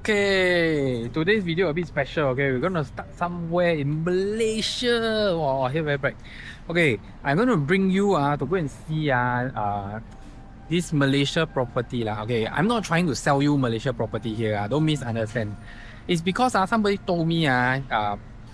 Okay, today's video a bit special. Okay, we're gonna start somewhere in Malaysia. Wow, here very bright. Okay, I'm gonna bring you to go and see this Malaysia property lah. Okay, I'm not trying to sell you Malaysia property here. Don't misunderstand. It's because somebody told me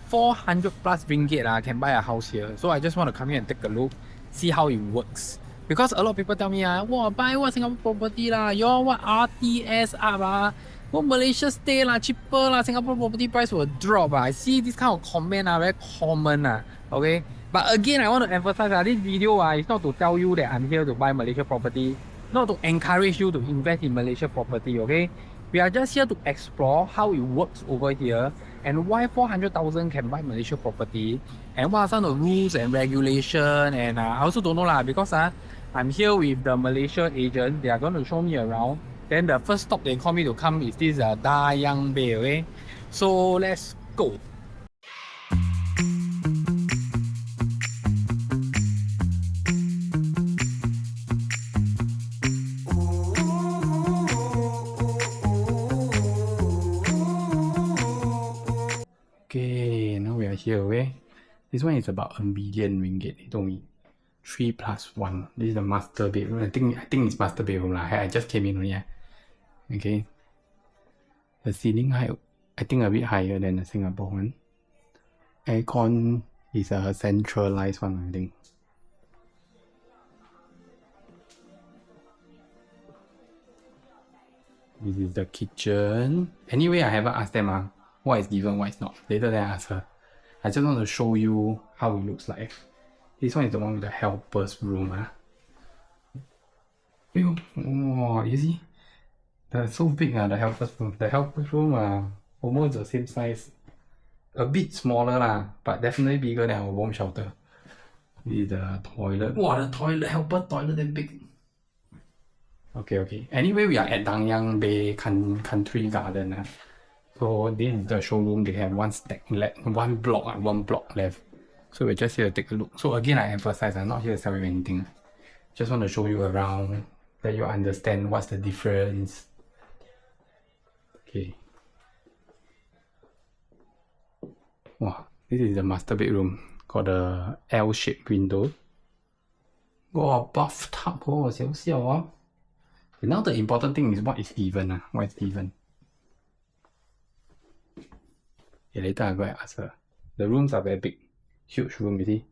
400 plus ringgit can buy a house here. So I just want to come here and take a look, see how it works. Because a lot of people tell me wow, buy what Singapore property lah, your what RTS up go Malaysia stay lah, cheaper lah, Singapore property price will drop I see this kind of comment very common okay. But again, I want to emphasize this video is not to tell you that I'm here to buy Malaysia property, not to encourage you to invest in Malaysia property, okay? We are just here to explore how it works over here and why 400,000 can buy Malaysia property and what are some of the rules and regulation. And I also don't know lah, because I'm here with the Malaysia agent. They are going to show me around. Then the first stop they call me to come is this Dayang Bay, okay? So let's go. Okay, now we are here, okay? This one is about R1 million, they told me. 3 plus 1. This is the master bedroom. I think it's master bedroom lah. I just came in only. Okay. The ceiling height, I think a bit higher than the Singapore one. Aircon is a centralized one, I think. This is the kitchen. Anyway, I haven't asked them what is given, what is not. Later then I ask her. I just want to show you how it looks like. This one is the one with the helper's room. Oh, you see? That's so big, the helper's room. The helper's room almost the same size. A bit smaller, but definitely bigger than our bomb shelter. This is the toilet. Wow, the toilet, helper toilet that big. Okay. Anyway, we are at Dayang Bay Country Garden. So this is the showroom. They have one stack left, one block left. So we're just here to take a look. So again, I emphasize, I'm not here to sell you anything. Just want to show you around, let you understand what's the difference. Okay. Wow, this is the master bedroom. Got a L-shaped window. Got a bathtub. Oh, okay, now the important thing is what is given. What is given? Okay, later I go and ask her. The rooms are very big. Huge room, you see.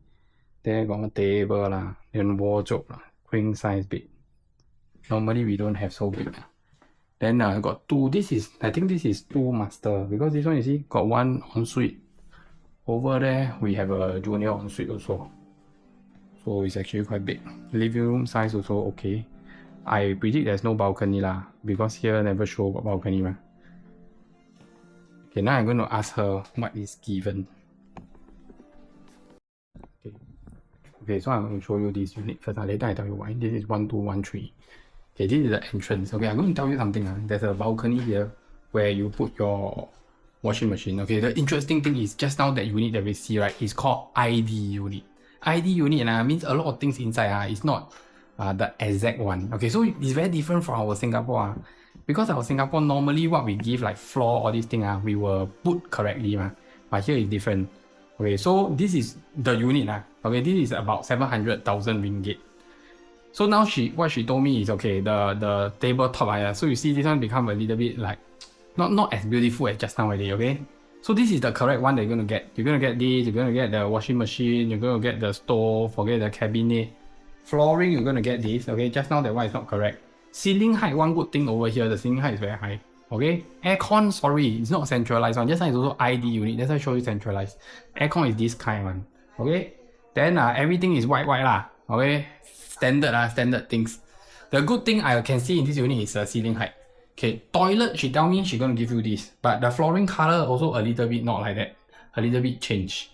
There got a table then wardrobe queen size bed. Normally we don't have so big. Then I got two. I think this is two master, because this one you see got one ensuite. Over there we have a junior ensuite also. So it's actually quite big. Living room size also okay. I predict there's no balcony because here never show about balcony. Okay, now I'm going to ask her what is given. Okay, so I'm going to show you this unit first. Later I tell you why. This is 1213. Okay, this is the entrance. Okay, I'm going to tell you something. There's a balcony here where you put your washing machine. Okay, the interesting thing is just now that unit that we see, right, is called ID unit. ID unit means a lot of things inside. It's not the exact one. Okay, so it's very different from our Singapore. Because our Singapore, normally what we give like floor, all these things, we will put correctly. But here is different. Okay, so this is the unit. Okay, this is about 700,000 ringgit. So now what she told me is, okay, the tabletop, so you see this one become a little bit like not as beautiful as just now already, okay? So this is the correct one that you're gonna get. You're gonna get this, you're gonna get the washing machine, you're gonna get the stove, forget the cabinet. Flooring, you're gonna get this, okay? Just now that one is not correct. Ceiling height, one good thing over here, the ceiling height is very high. Okay, aircon, sorry, it's not centralized one. Just like it's also ID unit. That's why I show you centralized. Aircon is this kind one. Okay, then everything is white lah. Okay, standard things. The good thing I can see in this unit is the ceiling height. Okay, toilet, she tell me she's gonna give you this, but the flooring color also a little bit not like that. A little bit change.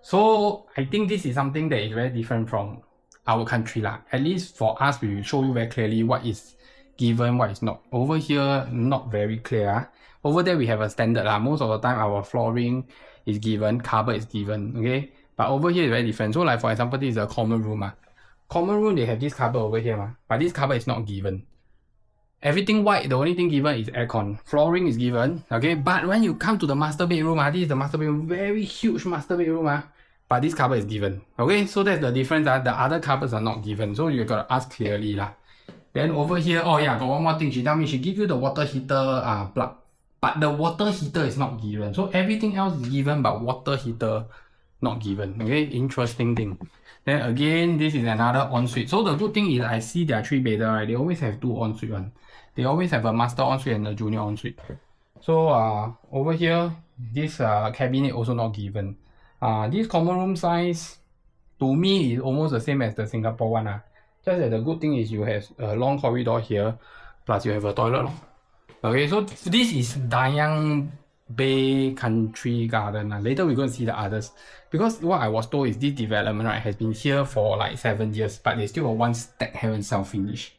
So I think this is something that is very different from our country lah. At least for us, we will show you very clearly what is given, what is not. Over here, not very clear. Over there we have a standard. Most of the time our flooring is given, cupboard is given, okay? But over here is very different. So like for example, this is a common room. Common room, they have this cupboard over here, but this cupboard is not given. Everything white, the only thing given is aircon. Flooring is given, okay? But when you come to the master bedroom, this is the master bedroom, very huge master bedroom, but this carpet is given, okay? So that's the difference, the other carpets are not given, so you gotta ask clearly, lah. Then over here, oh yeah, got one more thing. She tell me she give you the water heater plug, but the water heater is not given. So everything else is given, but water heater not given. Okay, interesting thing. Then again, this is another ensuite. So the good thing is I see their 3-bedder, right? They always have 2 ensuite one. They always have a master ensuite and a junior ensuite. So over here, this cabinet also not given. This common room size to me is almost the same as the Singapore one. Just that the good thing is you have a long corridor here, plus you have a toilet. Okay, so this is Dayang Bay Country Garden. Later we're going to see the others. Because what I was told is this development, right, has been here for like 7 years, but they still got one stack haven't self-finished.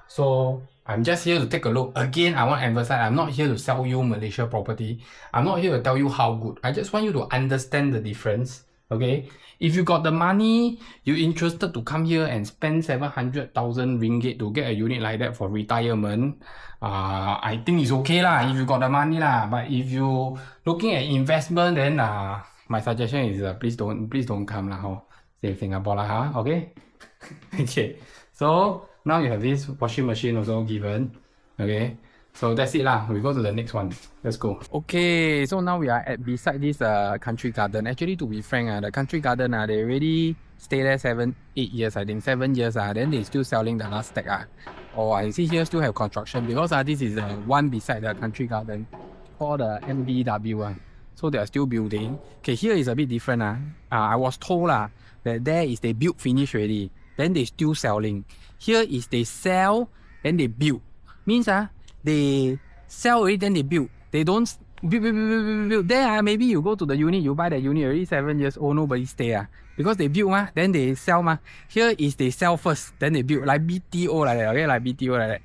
So I'm just here to take a look. Again, I want to emphasize, I'm not here to sell you Malaysia property. I'm not here to tell you how good. I just want you to understand the difference. Okay, if you got the money, you're interested to come here and spend 700,000 ringgit to get a unit like that for retirement, I think it's okay lah if you got the money lah. But if you looking at investment, then my suggestion is please don't come lah. Stay in Singapore lah, okay? Okay, so now you have this washing machine also given, okay? So that's it lah. We go to the next one. Let's go. Okay, so now we are at beside this country garden. Actually, to be frank, the country garden they already stay there 7-8 years. I think 7 years. Then they still selling the last stack. Oh, I see here still have construction because this is the one beside the country garden called the MBW. So they are still building. Okay, here is a bit different. I was told that there is they build finish already. Then they still selling. Here is they sell, then they build. Means they sell it, then they build. They don't build. There, maybe you go to the unit, you buy the unit already 7 years old, nobody stay. Because they build, then they sell. Here is they sell first, then they build. Like BTO like that, okay? Like BTO like that.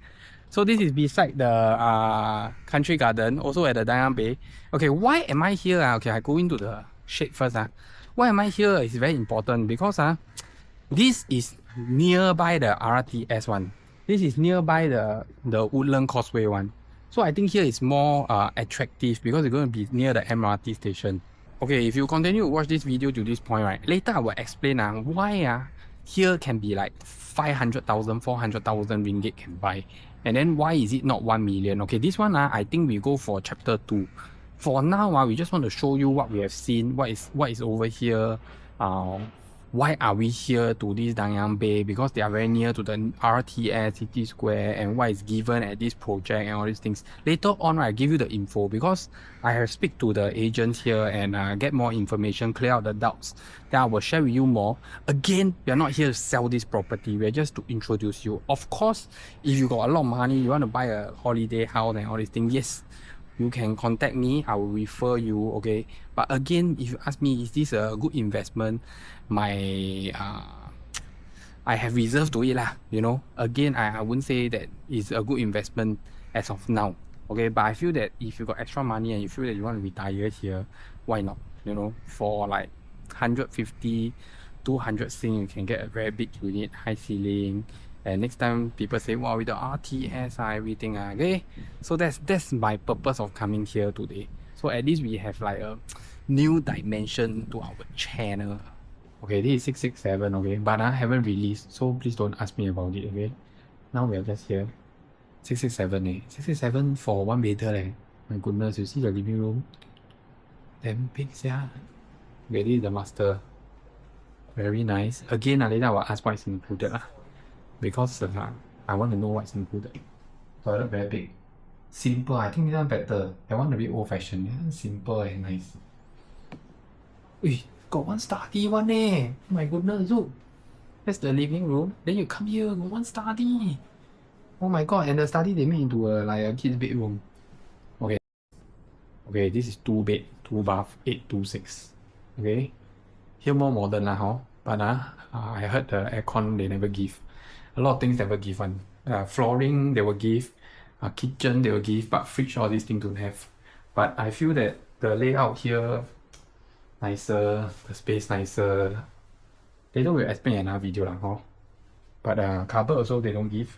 So this is beside the country garden, also at the Dayang Bay. Okay, why am I here? Okay, I go into the shade first. Why am I here is very important because this is nearby the RTS one. This is nearby the Woodland Causeway one. So I think here is more attractive because it's going to be near the MRT station. Okay, if you continue to watch this video to this point, right, later I will explain why here can be like 500,000, 400,000 ringgit can buy. And then why is it not 1 million? Okay, this one I think we go for chapter 2. For now, we just want to show you what we have seen, what is over here. Why are we here to this Dayang Bay? Because they are very near to the RTS, City Square, and what is given at this project and all these things. Later on, I give you the info because I have speak to the agents here and get more information, clear out the doubts. Then I will share with you more. Again, we are not here to sell this property. We are just to introduce you. Of course, if you got a lot of money, you want to buy a holiday house and all these things, yes, you can contact me. I will refer you, okay? But again, if you ask me, is this a good investment? I have reserved to it lah, you know. Again, I wouldn't say that it's a good investment as of now, okay? But I feel that if you got extra money and you feel that you want to retire here, why not? You know, for like 150, 200 sing, you can get a very big unit, high ceiling. And next time people say, wow, with the RTS, everything, okay? So that's my purpose of coming here today. So at least we have like a new dimension to our channel. Okay, this is 667, okay? But I haven't released, so please don't ask me about it, okay? Now we are just here. 667, 667 for 1 bedder, My goodness, you see the living room? Damn big, yeah. Okay, this is the master. Very nice. Again, later I will ask what is included. Because I want to know what's included. Toilet very big. Simple, I think this one better. That one a bit old fashioned. Yeah, simple and nice. Uy, got one study one Oh my goodness, look. That's the living room. Then you come here, got one study. Oh my god, and the study they made into like a kid's bedroom. Okay. Okay, this is 2 bed, 2 bath, 826. Okay. Here more modern But I heard the aircon they never give. A lot of things never give one. Flooring they will give, kitchen they will give, but fridge all these things don't have. But I feel that the layout here nicer, the space nicer. Later we'll explain in another video But cupboard also they don't give.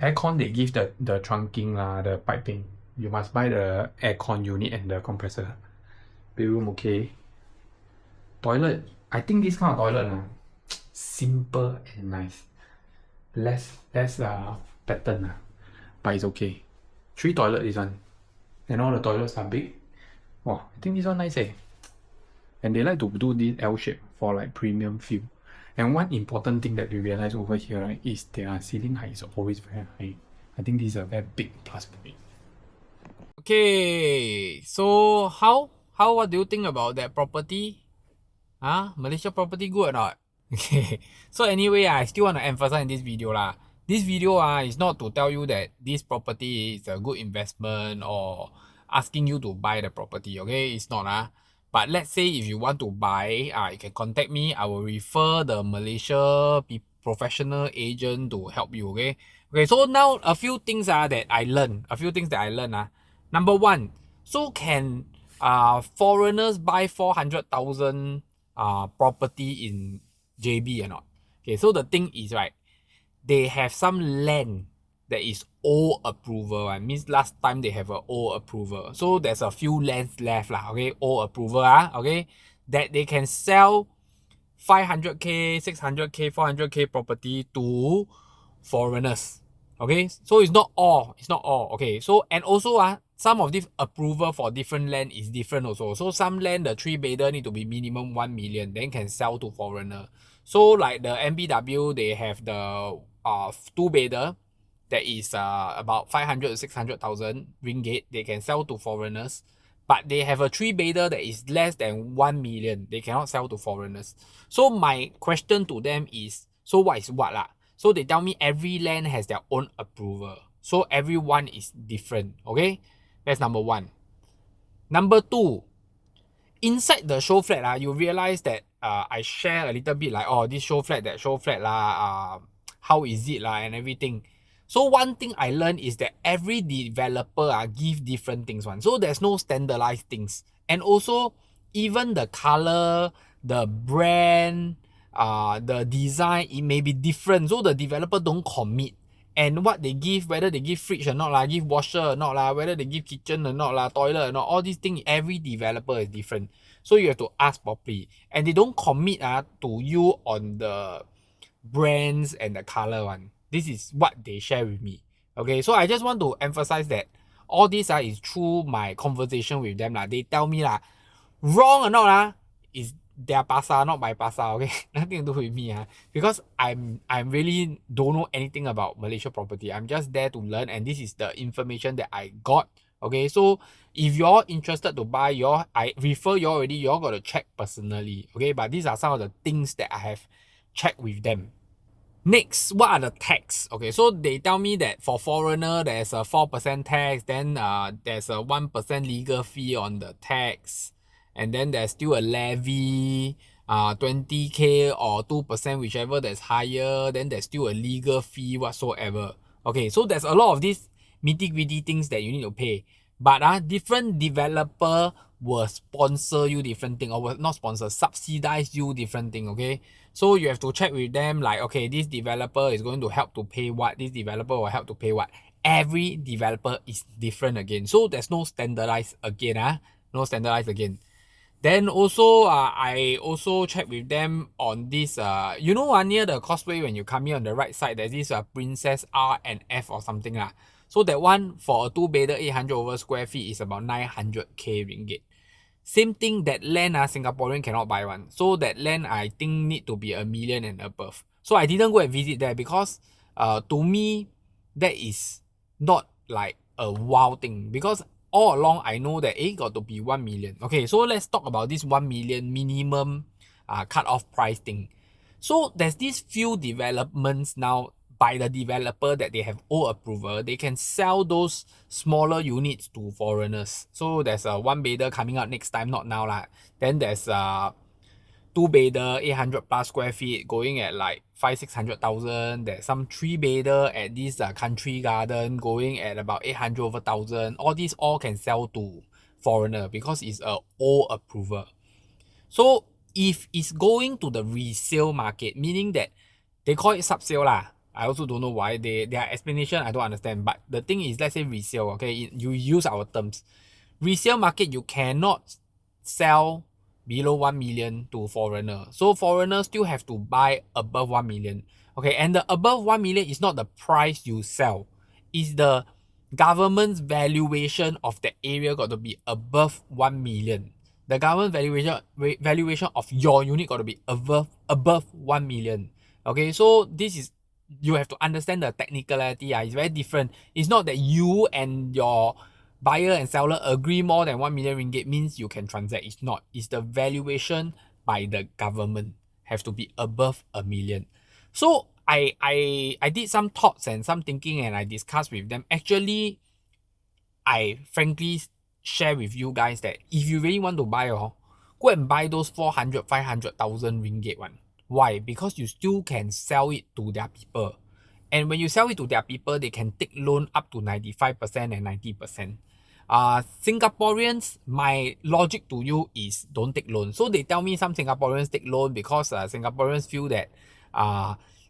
Aircon they give the trunking lah, the piping. You must buy the aircon unit and the compressor. Bedroom okay. Toilet, I think this kind of toilet simple and nice. Less pattern but it's okay. 3 toilet this one. And all the toilets are big. Wow, I think this one nice eh. And they like to do this L shape for like premium feel. And one important thing that we realize over here, right, is their ceiling height is always very high. I think this is a very big plus point. Okay, so what do you think about that property? Malaysia property good or not? Okay, so anyway, I still want to emphasize in this video lah. This video is not to tell you that this property is a good investment or asking you to buy the property. Okay, it's not But let's say if you want to buy, you can contact me. I will refer the Malaysia professional agent to help you. Okay. Okay. So now a few things that I learned. Number one, so can foreigners buy 400,000 property in JB or not? Okay. So the thing is, right, they have some land that is old approval. Means last time they have an old approval. So there's a few lands left lah. Okay, old approval okay, that they can sell 500k, 600k, 400k property to foreigners. Okay, so it's not all. Okay, so and also some of this approval for different land is different also. So some land the 3-bedder need to be minimum 1 million, then can sell to foreigner. So like the MBW, they have the 2-bedder that is about 500 to 600,000 ringgit. They can sell to foreigners. But they have a 3-bedder that is less than 1 million. They cannot sell to foreigners. So my question to them is, so what is what lah? So they tell me every land has their own approval. So everyone is different. Okay? That's number one. Number two, inside the show flat, you realize that I share a little bit like, oh, this show flat, that show flat, how is it and everything. So one thing I learned is that every developer give different things one. So there's no standardized things. And also, even the color, the brand, the design, it may be different. So the developer don't commit. And what they give, whether they give fridge or not, give washer or not, whether they give kitchen or not, toilet or not, all these things, every developer is different. So you have to ask properly. And they don't commit to you on the brands and the color one. This is what they share with me. Okay, so I just want to emphasize that all this is through my conversation with them. They tell me wrong or not is their pasar, not my pasar. Okay, nothing to do with me. Because I'm really don't know anything about Malaysia property. I'm just there to learn, and this is the information that I got. Okay, so if you're interested to buy, I refer you already. You're got to check personally. Okay, but these are some of the things that I have checked with them. Next, what are the tax? Okay, so they tell me that for foreigner, there's a 4% tax, then there's a 1% legal fee on the tax, and then there's still a levy, 20k or 2%, whichever that's higher, then there's still a legal fee whatsoever. Okay, so there's a lot of these nitty-gritty things that you need to pay. But different developer will sponsor you different thing, or will not sponsor, subsidize you different thing. Okay, so you have to check with them like, okay, this developer is going to help to pay what, this developer will help to pay what. Every developer is different again, so there's no standardized again. No standardized again. Then also I also check with them on this near the causeway, when you come here on the right side, there's this Princess R and F or something So that one for a 2-bedder 800 over square feet is about 900k ringgit. Same thing, that land Singaporean cannot buy one. So that land I think need to be 1 million and above. So I didn't go and visit there because to me that is not like a wow thing, because all along I know that got to be 1 million. Okay, so let's talk about this 1 million minimum cut-off price thing. So there's these few developments now by the developer that they have all approval. They can sell those smaller units to foreigners. So there's a 1-bedder coming out next time, not now Then there's a 2-bedder 800 plus square feet going at like 500,000-600,000. There's some 3-bedder at this country garden going at about 800 over thousand. All these all can sell to foreigner because it's a old approval. So if it's going to the resale market, meaning that they call it sub-sale I also don't know why. Their explanation I don't understand. But the thing is, let's say resale, okay, you use our terms. Resale market, you cannot sell below 1 million to foreigner. So foreigners still have to buy above 1 million. Okay, and the above 1 million is not the price you sell. It's the government's valuation of the area got to be above 1 million. The government valuation of your unit got to be above 1 million. Okay, so this is, you have to understand the technicality. It's very different. It's not that you and your buyer and seller agree more than 1 million ringgit means you can transact. It's not. It's the valuation by the government have to be above 1 million. So I did some thoughts and some thinking, and I discussed with them. Actually, I frankly share with you guys that if you really want to buy, go and buy those 400, 500,000 ringgit one. Why? Because you still can sell it to their people. And when you sell it to their people, they can take loan up to 95% and 90%. Singaporeans, my logic to you is don't take loan. So they tell me some Singaporeans take loan because Singaporeans feel that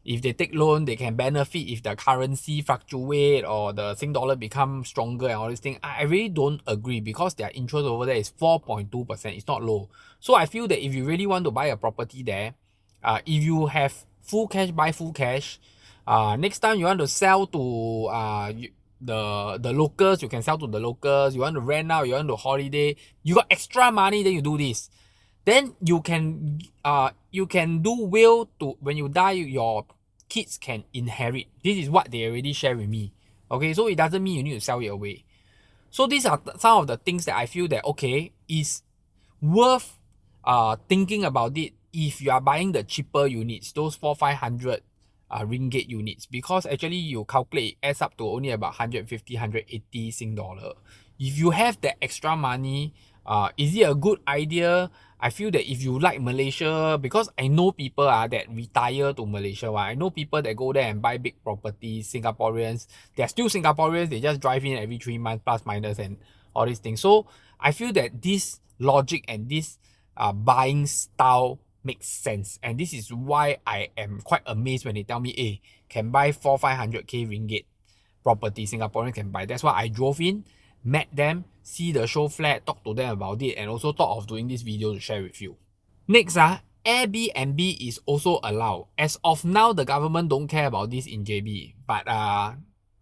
if they take loan, they can benefit if the currency fluctuate or the Sing dollar become stronger and all these things. I really don't agree because their interest over there is 4.2%. It's not low. So I feel that if you really want to buy a property there, if you have full cash, buy full cash. Next time you want to sell to the locals, you can sell to the locals. You want to rent out, you want to holiday, you got extra money, then you do this. Then you can do will to, when you die, your kids can inherit. This is what they already share with me. Okay, so it doesn't mean you need to sell it away. So these are some of the things that I feel that okay is worth thinking about it if you are buying the cheaper units, those 400-500 ringgit units, because actually you calculate it adds up to only about 150, 180 Sing dollar. If you have that extra money, is it a good idea? I feel that if you like Malaysia, because I know people that retire to Malaysia. I know people that go there and buy big properties, Singaporeans. They're still Singaporeans, they just drive in every 3 months, plus minus and all these things. So I feel that this logic and this buying style makes sense. And this is why I am quite amazed when they tell me, hey, can buy 400-500k ringgit property, Singaporeans can buy. That's why I drove in, met them, see the show flat, talk to them about it, and also thought of doing this video to share with you. Next, Airbnb is also allowed. As of now, the government don't care about this in JB, but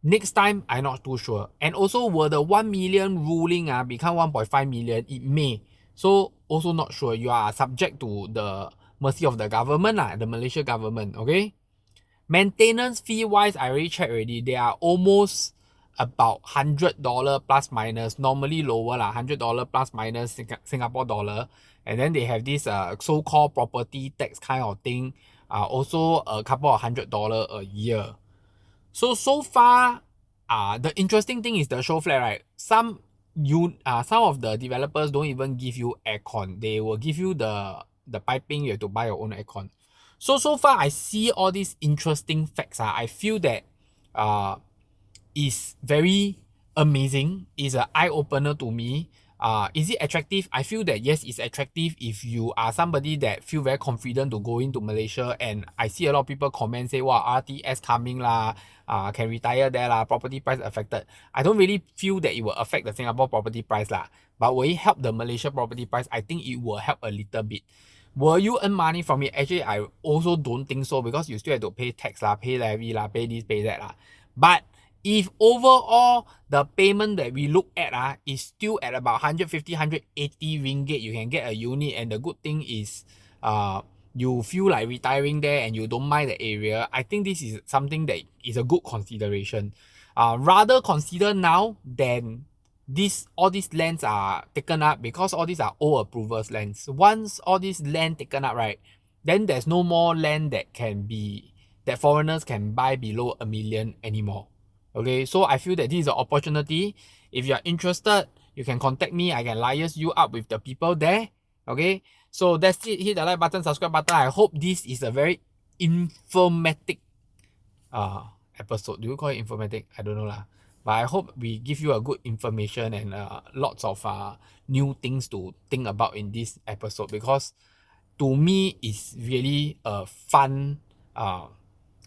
next time, I'm not too sure. And also, will the 1 million ruling become 1.5 million? It may. So, also not sure. You are subject to the mercy of the government, the Malaysia government, okay? Maintenance fee wise, I already checked already. They are almost about $100 plus minus, normally lower $100 plus minus Singapore dollar. And then they have this so-called property tax kind of thing, also a couple of $100 a year. So far, the interesting thing is the show flat, right? Some of the developers don't even give you aircon. They will give you the piping. You have to buy your own aircon. So far, I see all these interesting facts. I feel that is very amazing. It's an eye-opener to me. Is it attractive? I feel that yes, it's attractive if you are somebody that feel very confident to go into Malaysia. And I see a lot of people comment say, wow, RTS coming lah, can retire there lah, property price affected. I don't really feel that it will affect the Singapore property price lah. But will it help the Malaysia property price? I think it will help a little bit. Will you earn money from it? Actually, I also don't think so, because you still have to pay tax lah, pay levy lah, pay this, pay that lah. But if overall the payment that we look at is still at about 150, 180 ringgit, you can get a unit. And the good thing is you feel like retiring there and you don't mind the area. I think this is something that is a good consideration. Rather consider now than all these lands are taken up, because all these are old approvals lands. Once all these land taken up, right, then there's no more land that foreigners can buy below 1 million anymore. Okay, so I feel that this is an opportunity. If you are interested, you can contact me. I can liaise you up with the people there. Okay, so that's it. Hit the like button, subscribe button. I hope this is a very informative episode. Do you call it informative? I don't know lah. But I hope we give you a good information and lots of new things to think about in this episode, because to me it's really a fun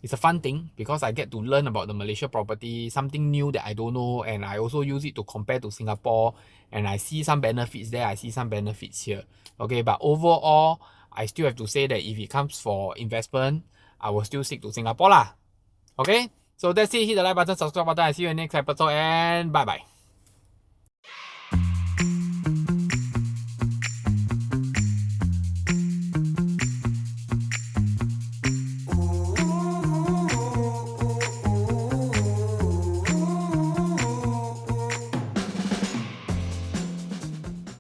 it's a fun thing because I get to learn about the Malaysia property, something new that I don't know, and I also use it to compare to Singapore, and I see some benefits there, I see some benefits here. Okay, but overall, I still have to say that if it comes for investment, I will still stick to Singapore lah. Okay, so that's it. Hit the like button, subscribe button. I see you in the next episode, and bye bye.